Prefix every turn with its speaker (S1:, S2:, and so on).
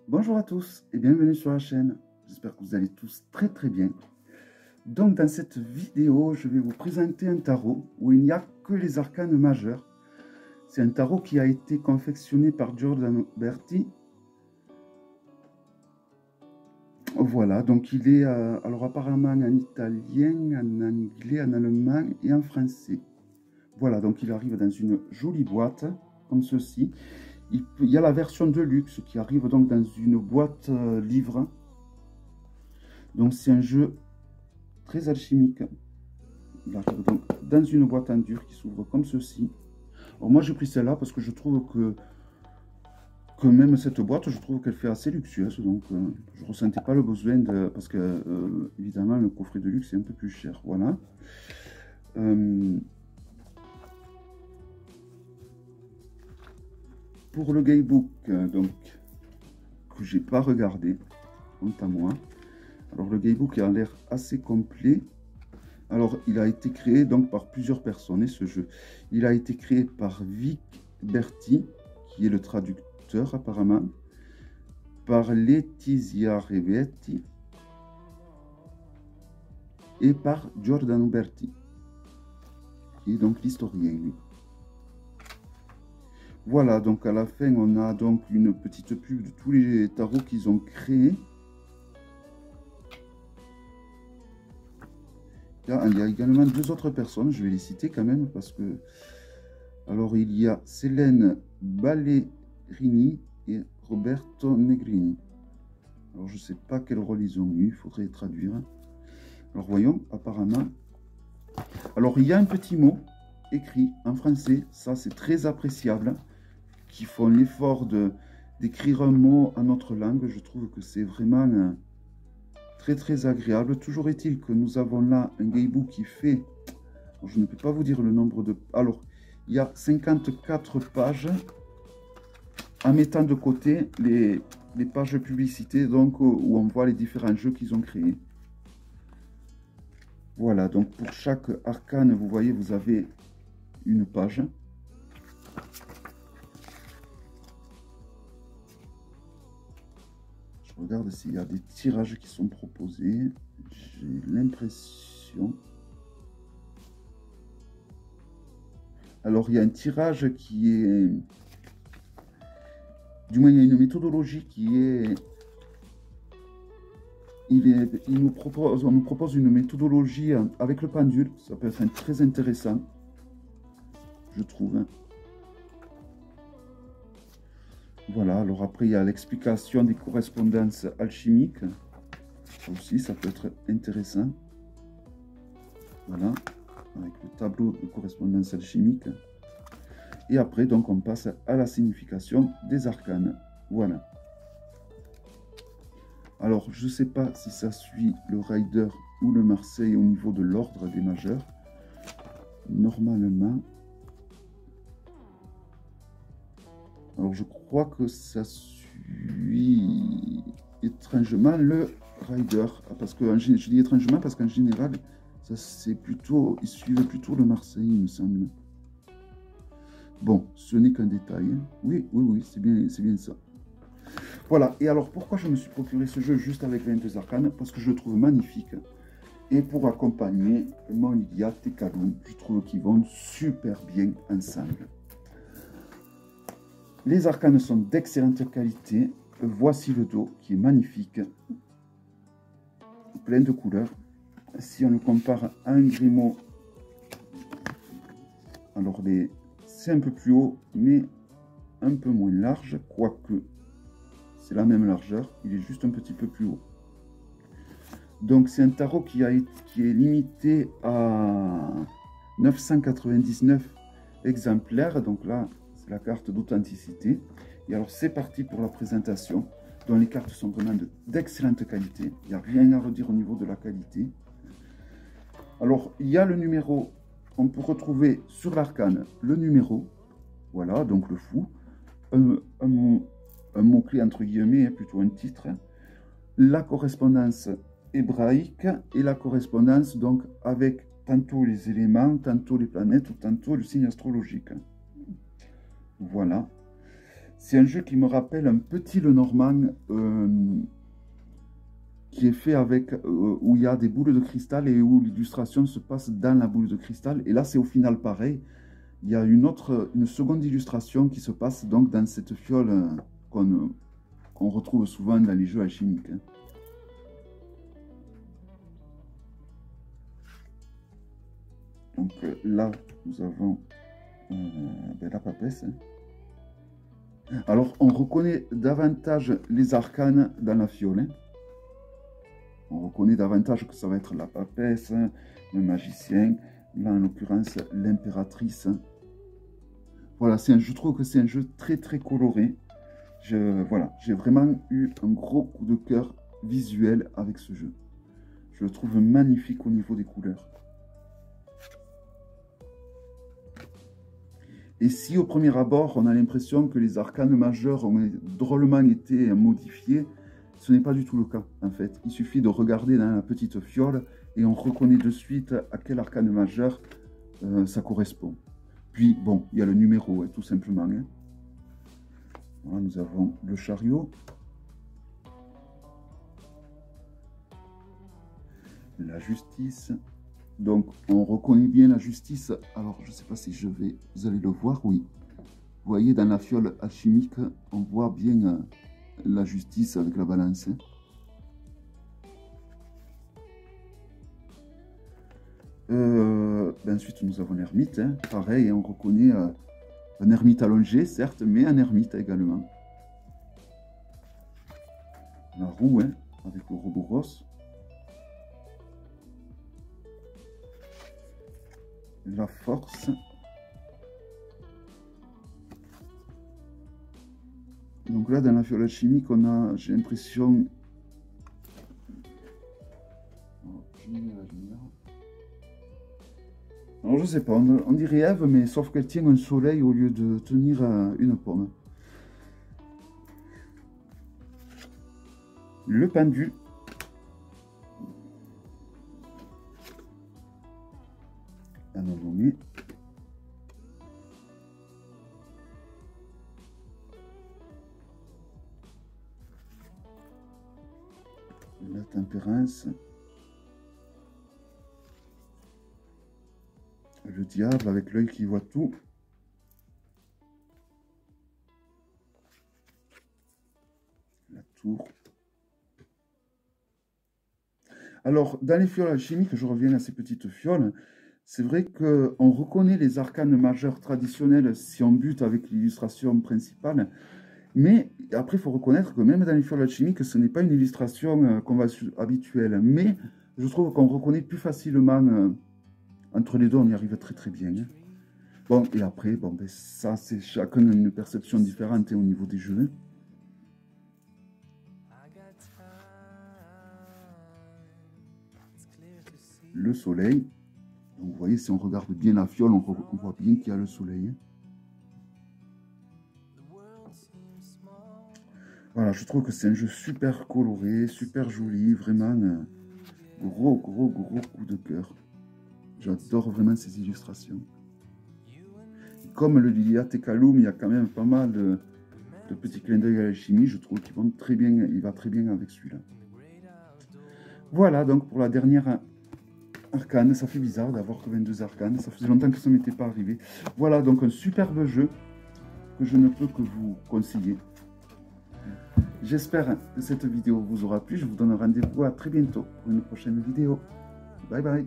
S1: Bonjour à tous et bienvenue sur la chaîne. J'espère que vous allez tous très bien. Donc dans cette vidéo, je vais vous présenter un tarot où il n'y a que les arcanes majeurs. C'est un tarot qui a été confectionné par Giordano Berti. Voilà, donc il est alors apparemment en italien, en anglais, en allemand et en français. Voilà, donc il arrive dans une jolie boîte comme ceci. Il y a la version de luxe qui arrive donc dans une boîte livre. Donc c'est un jeu très alchimique. Il arrive donc dans une boîte en dur qui s'ouvre comme ceci. Alors moi j'ai pris celle-là parce que je trouve que même cette boîte, je trouve qu'elle fait assez luxueuse. Donc je ne ressentais pas le besoin de... Parce que évidemment le coffret de luxe est un peu plus cher. Voilà. Pour le guidebook, donc, que j'ai pas regardé, honte à moi. Alors le guidebook a l'air assez complet. Alors il a été créé donc par plusieurs personnes, et ce jeu. Il a été créé par Vic Berti, qui est le traducteur apparemment, par Letizia Revetti et par Giordano Berti, qui est donc l'historien, lui. Voilà, donc à la fin, on a donc une petite pub de tous les tarots qu'ils ont créés. Là, il y a également deux autres personnes, je vais les citer quand même, parce que... Alors, il y a Célène Ballerini et Roberto Negrini. Alors, je ne sais pas quel rôle ils ont eu, il faudrait traduire. Alors, voyons, apparemment... Alors, il y a un petit mot écrit en français, ça c'est très appréciable, qui font l'effort d'écrire un mot en notre langue. Je trouve que c'est vraiment très agréable. Toujours est-il que nous avons là un guidebook qui fait... Alors, je ne peux pas vous dire le nombre de... Alors, il y a 54 pages en mettant de côté les pages de publicité, donc où on voit les différents jeux qu'ils ont créés. Voilà, donc pour chaque arcane, vous voyez, vous avez une page. Je regarde s'il y a des tirages qui sont proposés. J'ai l'impression... Alors, il y a un tirage qui est... Du moins, il y a une méthodologie qui est... On nous propose une méthodologie avec le pendule. Ça peut être très intéressant, je trouve. Voilà, alors après, il y a l'explication des correspondances alchimiques. Ça aussi, ça peut être intéressant. Voilà, avec le tableau de correspondance alchimique. Et après, donc, on passe à la signification des arcanes. Voilà. Alors, je ne sais pas si ça suit le Rider ou le Marseille au niveau de l'ordre des majeurs. Normalement. Alors, je crois que ça suit étrangement le Rider. Parce que, je dis étrangement parce qu'en général, ça c'est plutôt, ils suivent plutôt le Marseille, il me semble. Bon, ce n'est qu'un détail. Oui, c'est bien ça. Voilà, et alors pourquoi je me suis procuré ce jeu juste avec 22 arcanes? Parce que je le trouve magnifique. Et pour accompagner mon Lydia et Kaloum, je trouve qu'ils vont super bien ensemble. Les arcanes sont d'excellente qualité. Voici le dos qui est magnifique. Plein de couleurs. Si on le compare à un Grimaud, alors c'est un peu plus haut, mais un peu moins large, quoique c'est la même largeur, il est juste un petit peu plus haut. Donc c'est un tarot qui est limité à 999 exemplaires. Donc là, c'est la carte d'authenticité. Et alors c'est parti pour la présentation, dont les cartes sont vraiment d'excellente qualité. Il n'y a rien à redire au niveau de la qualité. Alors il y a le numéro, on peut retrouver sur l'arcane le numéro, voilà, donc le fou, un mot-clé entre guillemets, plutôt un titre, la correspondance hébraïque et la correspondance donc avec tantôt les éléments, tantôt les planètes ou tantôt le signe astrologique. Voilà. C'est un jeu qui me rappelle un petit Lenormand qui est fait avec, où il y a des boules de cristal et où l'illustration se passe dans la boule de cristal. Et là, c'est au final pareil. Il y a une seconde illustration qui se passe donc dans cette fiole qu'on retrouve souvent dans les jeux alchimiques. Hein. Donc là, nous avons la papesse. Hein. Alors, on reconnaît davantage les arcanes dans la fiole. Hein. On reconnaît davantage que ça va être la papesse, le magicien, là en l'occurrence l'impératrice. Voilà, je trouve que c'est un jeu très très coloré. Voilà, j'ai vraiment eu un gros coup de cœur visuel avec ce jeu. Je le trouve magnifique au niveau des couleurs. Et si au premier abord, on a l'impression que les arcanes majeurs ont drôlement été modifiés, ce n'est pas du tout le cas, en fait. Il suffit de regarder dans la petite fiole et on reconnaît de suite à quel arcane majeur ça correspond. Puis, bon, il y a le numéro, hein, tout simplement. Hein. Voilà, nous avons le chariot. La justice. Donc, on reconnaît bien la justice. Alors, je ne sais pas si vous allez le voir, oui. Vous voyez, dans la fiole alchimique, on voit bien la justice avec la balance. Hein. Ensuite, nous avons l'ermite. Hein. Pareil, on reconnaît un ermite allongé, certes, mais un ermite également. La roue, hein, avec le Ouroboros. La force. Donc là, dans la fiole alchimique, on a, j'ai l'impression... Alors je sais pas, on dirait Ève, mais sauf qu'elle tient un soleil au lieu de tenir une pomme. Le pendu. Un nommé. La tempérance. Le diable avec l'œil qui voit tout. La tour. Alors, dans les fioles alchimiques, je reviens à ces petites fioles, c'est vrai qu'on reconnaît les arcanes majeures traditionnelles si on bute avec l'illustration principale, mais après, il faut reconnaître que même dans les fioles alchimiques, ce n'est pas une illustration habituelle, mais je trouve qu'on reconnaît plus facilement, entre les deux, on y arrive très très bien. Hein. Bon, et après, bon, ben, ça, c'est chacun une perception différente hein, au niveau des jeux. Le soleil. Donc, vous voyez, si on regarde bien la fiole, on voit bien qu'il y a le soleil. Hein. Voilà, je trouve que c'est un jeu super coloré, super joli, vraiment gros coup de cœur. J'adore vraiment ces illustrations. Et comme le Lilia Tekaloum, il y a quand même pas mal de petits clins d'œil à l'alchimie, je trouve qu'il va très bien avec celui-là. Voilà, donc pour la dernière arcane, ça fait bizarre d'avoir que 22 arcanes, ça faisait longtemps que ça ne m'était pas arrivé. Voilà, donc un superbe jeu que je ne peux que vous conseiller. J'espère que cette vidéo vous aura plu. Je vous donne rendez-vous à très bientôt pour une prochaine vidéo. Bye bye.